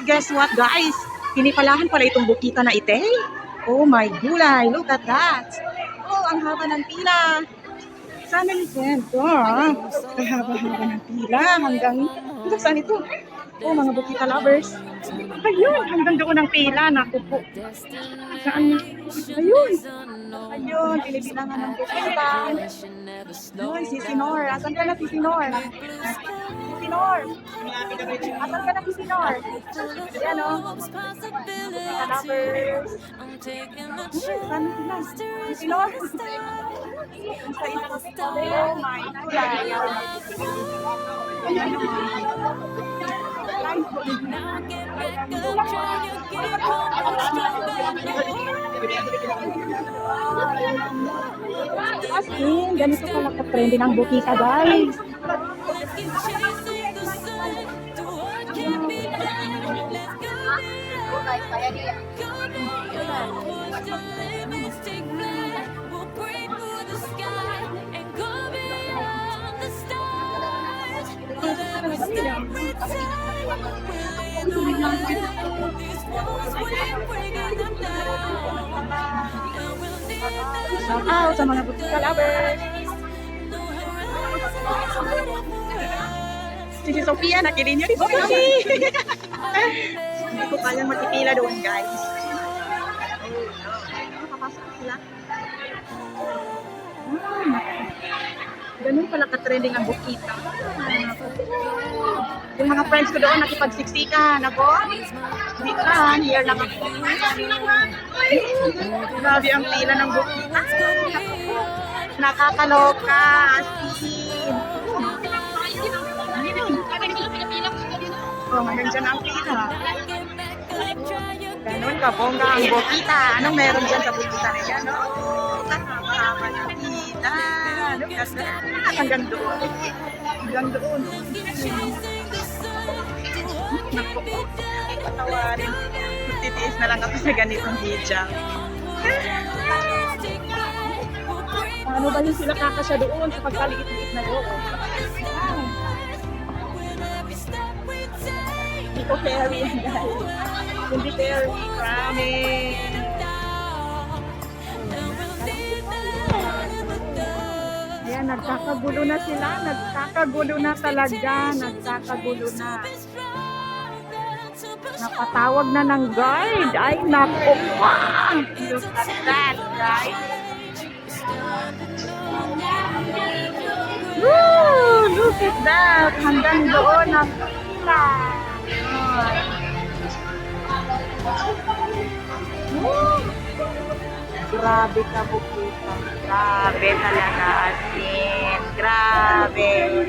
Uy, guess what guys? Pinipalahan pala itong bukita na ite. Oh my gulay, look at that. Oh, ang haba ng pila. Sana listen ko. Ang haba-haba ng pila hanggang saan ito? Oh, mga bukita lovers. Ayun, hanggang doon ang pila. Naku po. Saan? Ayun. Ayun, pinipilangan ng bukita. Ay, si Sinor. Asan ka na si Sinor? Si Sinor. Asan ka na si Sinor? Ayan o. Bukita lovers. Saan sila? Si Sinor. Sa isang oh my God. Ayan o. As in, ganito pala ka-trendy ng bukita guys. Shout out sa mga bukita lovers. Si Sophia, nakirin niyo rin po kasi. Hindi ko kayang magpipila doon guys. Papasok sila. Ganun pala ka-trending ang bukita. Yung mga friends ko doon nakipagsiksikan ako. Hindi ka, here lang ako. Grabe ang pila ng bukita. Nakakaloka. Asin. Oh, hanggang dyan ang pila. Ganun ka, bongga ang bukita. Anong meron dyan sa bukita na yan? Oh, kasama ng pila. Hanggang doon. Hanggang doon. Naku, patawarin. Titiis na lang ako sa ganitong video. Ano ba yung sila kakasya doon sa pagkaliit-liit na doon? Hindi ko ferry yan guys. Hindi ferry, promise. Ayan, nagkakagulo na sila. Nagkakagulo na talaga. Nagkakagulo na. Napatawag na ng guard. Ay, naku. Look at that, guys. Woo! Look at that. Hanggang doon ang pila. Grabe ka bukita. Grabe talaga asin. Grabe.